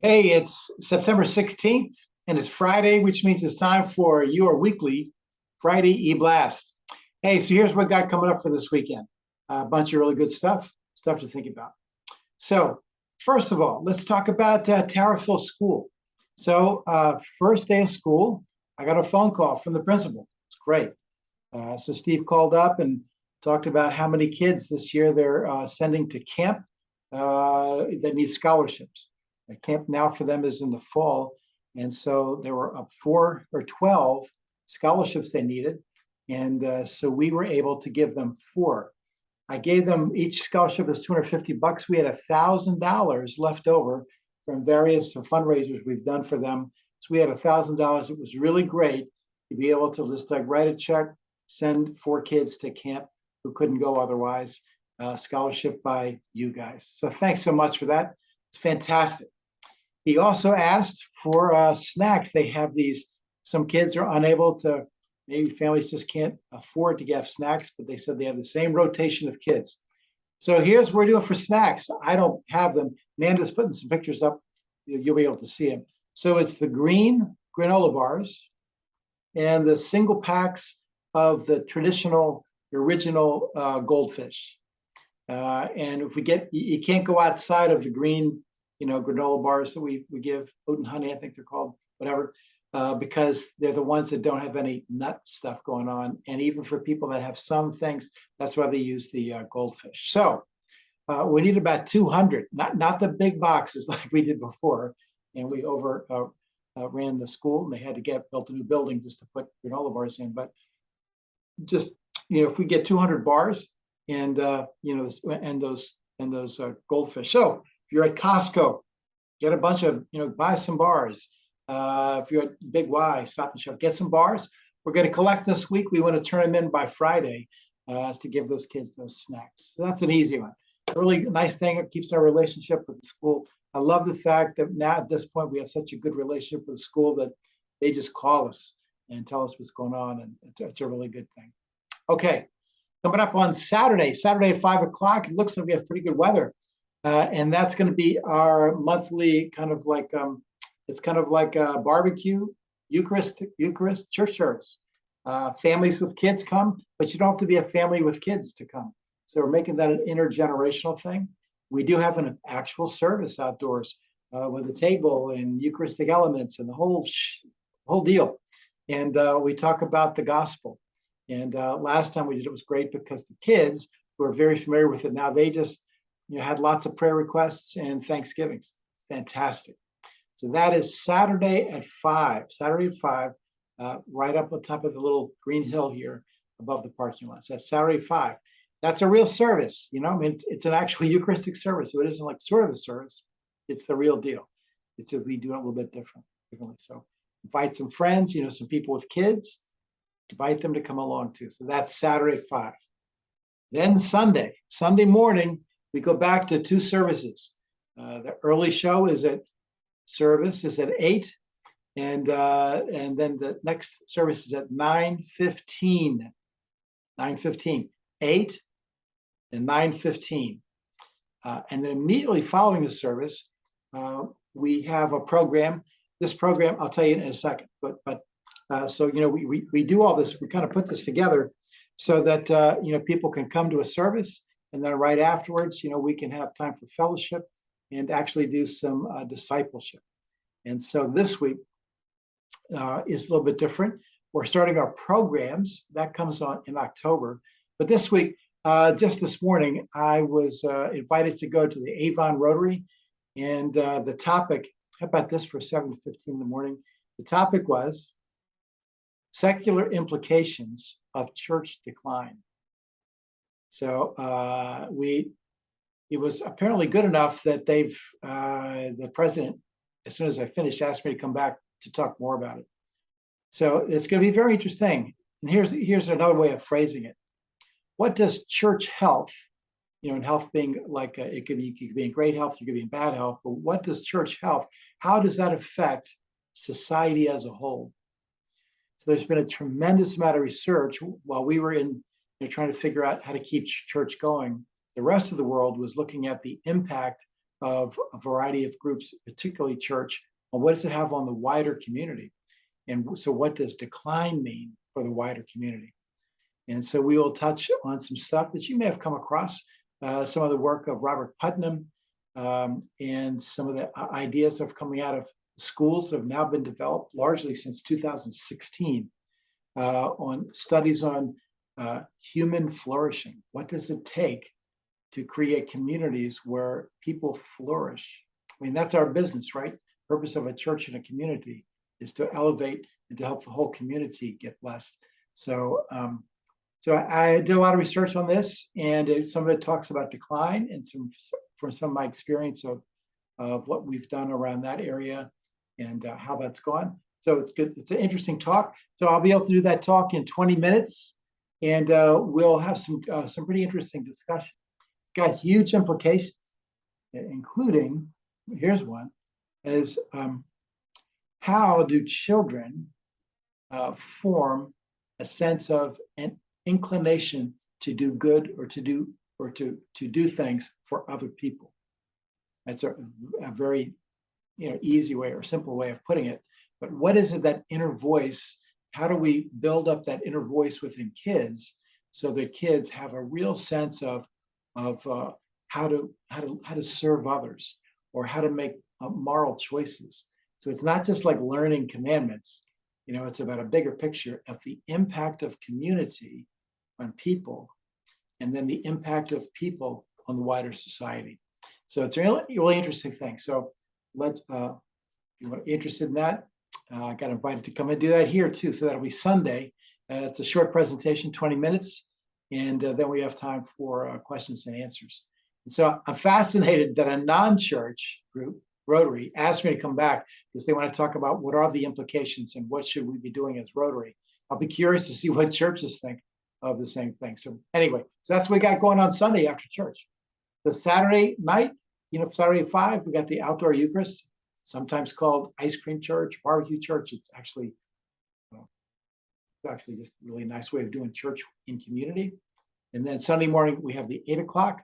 Hey, it's September 16th and it's Friday, which means it's time for your weekly Friday eBlast. Hey, so here's what we got coming up for this weekend. A bunch of really good stuff to think about. So, first of all, let's talk about Tarryville School. First day of school, I got a phone call from the principal. It's great. So, Steve called up and talked about how many kids this year they're sending to camp that need scholarships. The camp now for them is in the fall. And so there were 4 or 12 scholarships they needed. And so we were able to give them four. I gave them each scholarship was $250. We had $1,000 left over from various fundraisers we've done for them. So we had $1,000. It was really great to be able to just like write a check, send four kids to camp who couldn't go otherwise. Scholarship by you guys. So thanks so much for that. It's fantastic. He also asked for snacks. They have these, some kids are unable to, maybe families just can't afford to get snacks, but they said they have the same rotation of kids. So here's what we're doing for snacks. I don't have them. Amanda's putting some pictures up. You'll be able to see them. So it's the green granola bars and the single packs of the traditional, the original goldfish. And if we get, you can't go outside of the green, granola bars that we give, oat and honey, I think they're called, whatever, because they're the ones that don't have any nut stuff going on. And even for people that have some things, that's why they use the goldfish. So we need about 200, not the big boxes like we did before. And we ran the school and they had to built a new building just to put granola bars in. But just, if we get 200 bars, and those goldfish. So if you're at Costco, get a bunch of, buy some bars. If you're at Big Y, Stop and Shop, get some bars. We're going to collect this week. We want to turn them in by Friday to give those kids those snacks. So that's an easy one. A really nice thing. It keeps our relationship with the school. I love the fact that now at this point we have such a good relationship with the school that they just call us and tell us what's going on, and it's a really good thing. Okay. Coming up on Saturday at 5 o'clock, it looks like we have pretty good weather. And that's going to be our monthly kind of like, it's kind of like a barbecue, Eucharist church service. Families with kids come, but you don't have to be a family with kids to come. So we're making that an intergenerational thing. We do have an actual service outdoors with a table and Eucharistic elements and the whole deal. And we talk about the gospel. And last time we did it was great because the kids who are very familiar with it now, they just had lots of prayer requests and Thanksgivings. Fantastic. So that is Saturday at 5. Saturday at 5, right up on top of the little green hill here above the parking lot. So that's Saturday at 5. That's a real service. It's an actual Eucharistic service. So it isn't like sort of a service. It's the real deal. It's if we do it a little bit differently. So invite some friends, some people with kids. Invite them to come along too. So that's Saturday at 5. Then Sunday morning, we go back to 2 services. The early show is at 8, and then the next service is at 9:15. 9:15, 8 and 9:15, and then immediately following the service, we have a program. This program, I'll tell you in a second, but. So we do all this. We kind of put this together so that people can come to a service, and then right afterwards, we can have time for fellowship and actually do some discipleship. And so this week is a little bit different. We're starting our programs that comes on in October, but this week, just this morning, I was invited to go to the Avon Rotary, and the topic. How about this for 7:15 in the morning? The topic was secular implications of church decline. So it was apparently good enough that the president, as soon as I finished, asked me to come back to talk more about it. So it's going to be very interesting. And here's another way of phrasing it. What does church health, and health being like, you could be in great health, you could be in bad health, but what does church health, how does that affect society as a whole? So there's been a tremendous amount of research while we were trying to figure out how to keep church going. The rest of the world was looking at the impact of a variety of groups, particularly church, on what does it have on the wider community. And so what does decline mean for the wider community? And so we will touch on some stuff that you may have come across, some of the work of Robert Putnam, and some of the ideas of coming out of schools that have now been developed largely since 2016 on studies on human flourishing. What does it take to create communities where people flourish? I mean, that's our business, right? Purpose of a church and a community is to elevate and to help the whole community get blessed. So, so I did a lot of research on this, and some of it talks about decline, and from some of my experience of what we've done around that area and how that's gone. So it's good. It's an interesting talk. So I'll be able to do that talk in 20 minutes, and we'll have some pretty interesting discussion. It's got huge implications, including, here's one, is how do children form a sense of an inclination to do good or to do things for other people? That's a very easy way or simple way of putting it. But what is it, that inner voice? How do we build up that inner voice within kids so that kids have a real sense of how to serve others, or how to make moral choices? So it's not just like learning commandments. It's about a bigger picture of the impact of community on people, and then the impact of people on the wider society. So it's a really interesting thing. So if you're interested in that, I got invited to come and do that here too. So that'll be Sunday. It's a short presentation, 20 minutes, and then we have time for questions and answers. And so I'm fascinated that a non-church group, Rotary, asked me to come back because they want to talk about what are the implications and what should we be doing as Rotary. I'll be curious to see what churches think of the same thing. So anyway, so that's what we got going on Sunday after church. So Saturday night, Saturday at 5, we got the outdoor Eucharist, sometimes called ice cream church, barbecue church. It's actually just a really nice way of doing church in community. And then Sunday morning, we have the 8 o'clock.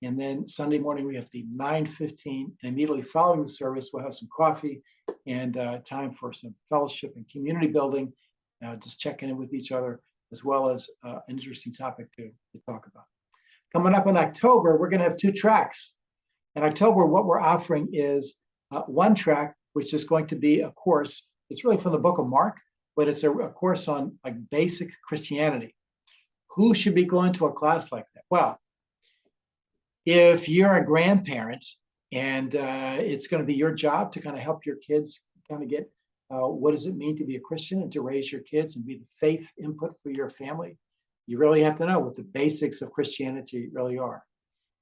And then Sunday morning, we have the 9:15. And immediately following the service, we'll have some coffee and time for some fellowship and community building, just checking in with each other, as well as an interesting topic to talk about. Coming up in October, we're going to have 2 tracks. In October, what we're offering is one track, which is going to be a course. It's really from the book of Mark, but it's a course on like basic Christianity. Who should be going to a class like that? Well, if you're a grandparent and it's going to be your job to kind of help your kids kind of get what does it mean to be a Christian and to raise your kids and be the faith input for your family, you really have to know what the basics of Christianity really are.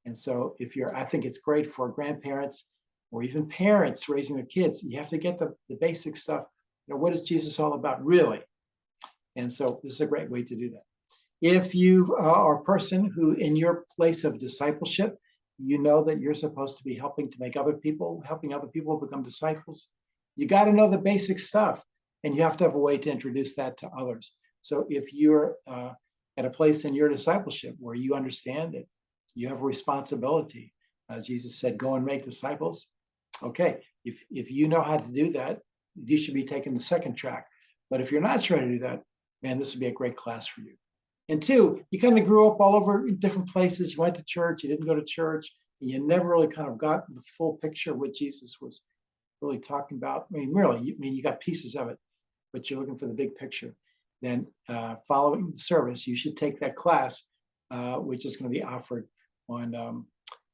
And so I think it's great for grandparents or even parents raising their kids. You have to get the basic stuff. What is Jesus all about, really? And so this is a great way to do that. If you are a person who, in your place of discipleship, you know that you're supposed to be helping other people become disciples, you got to know the basic stuff, and you have to have a way to introduce that to others. So if you're at a place in your discipleship where you understand it, you have a responsibility. Jesus said, go and make disciples. Okay, if you know how to do that, you should be taking the second track. But if you're not sure how to do that, man, this would be a great class for you. And 2, you kind of grew up all over different places. You went to church, you didn't go to church, and you never really kind of got the full picture of what Jesus was really talking about. I mean, really, you got pieces of it, but you're looking for the big picture. Then following the service, you should take that class, which is going to be offered on,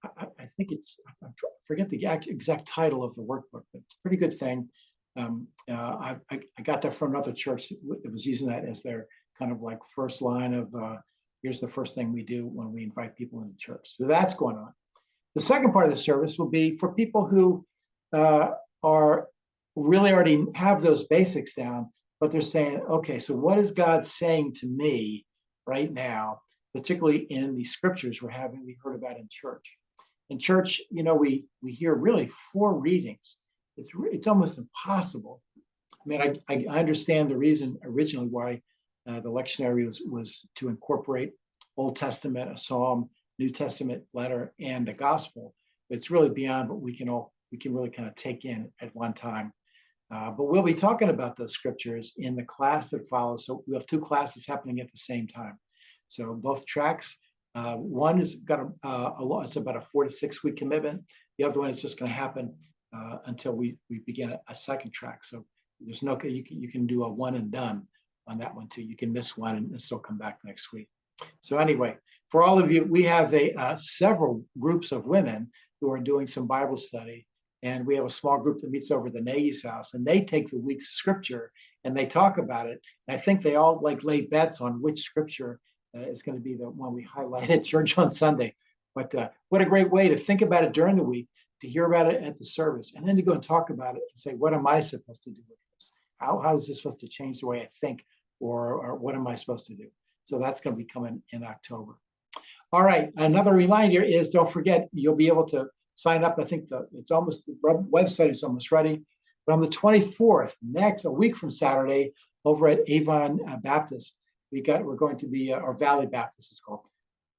I think I forget the exact title of the workbook, but it's a pretty good thing. I got that from another church that was using that as their kind of like first line of here's the first thing we do when we invite people into church. So that's going on. The second part of the service will be for people who are really already have those basics down, but they're saying, okay, so what is God saying to me right now, particularly in the scriptures we heard about in church. In church, we hear really 4 readings. It's almost impossible. I mean, I understand the reason originally why the lectionary was to incorporate Old Testament, a Psalm, New Testament letter, and a gospel. It's really beyond what we can really kind of take in at one time. But we'll be talking about those scriptures in the class that follows. So we have two classes happening at the same time. So both tracks. One is got it's about a 4 to 6 week commitment. The other one is just going to happen until we begin a second track. So there's no you can do a one and done on that one too. You can miss one and still come back next week. So anyway, for all of you, we have several groups of women who are doing some Bible study. And we have a small group that meets over the Nagy's house, and they take the week's scripture and they talk about it. And I think they all like lay bets on which scripture is going to be the one we highlight at church on Sunday. But what a great way to think about it during the week, to hear about it at the service, and then to go and talk about it and say, what am I supposed to do with this? How is this supposed to change the way I think, or what am I supposed to do? So that's going to be coming in October. All right. Another reminder is, don't forget, you'll be able to sign up. I think the website is almost ready. But on the 24th, a week from Saturday, over at Avon Baptist, we're going to be, or Valley Baptist is called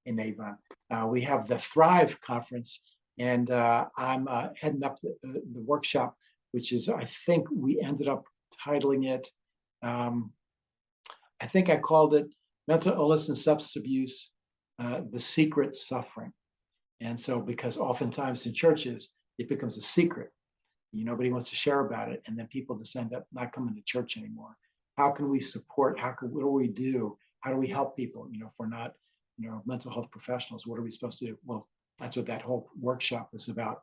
in Avon. We have the Thrive Conference, and I'm heading up the workshop, which is, I think we ended up titling it, I think I called it Mental Illness and Substance Abuse, the Secret Suffering. And so, because oftentimes in churches, it becomes a secret. Nobody wants to share about it. And then people just end up not coming to church anymore. How can we support? What do we do? How do we help people? If we're not, mental health professionals, what are we supposed to do? Well, that's what that whole workshop is about.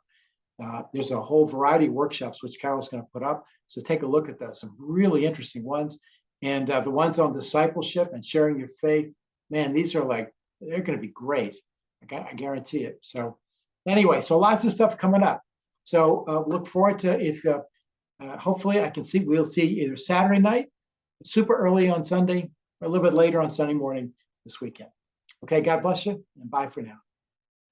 There's a whole variety of workshops, which Carol's going to put up. So take a look at those, some really interesting ones. And the ones on discipleship and sharing your faith, man, these are they're going to be great. I guarantee it. So anyway, so lots of stuff coming up. So look forward to hopefully we'll see either Saturday night, super early on Sunday, or a little bit later on Sunday morning this weekend. Okay, God bless you, and bye for now.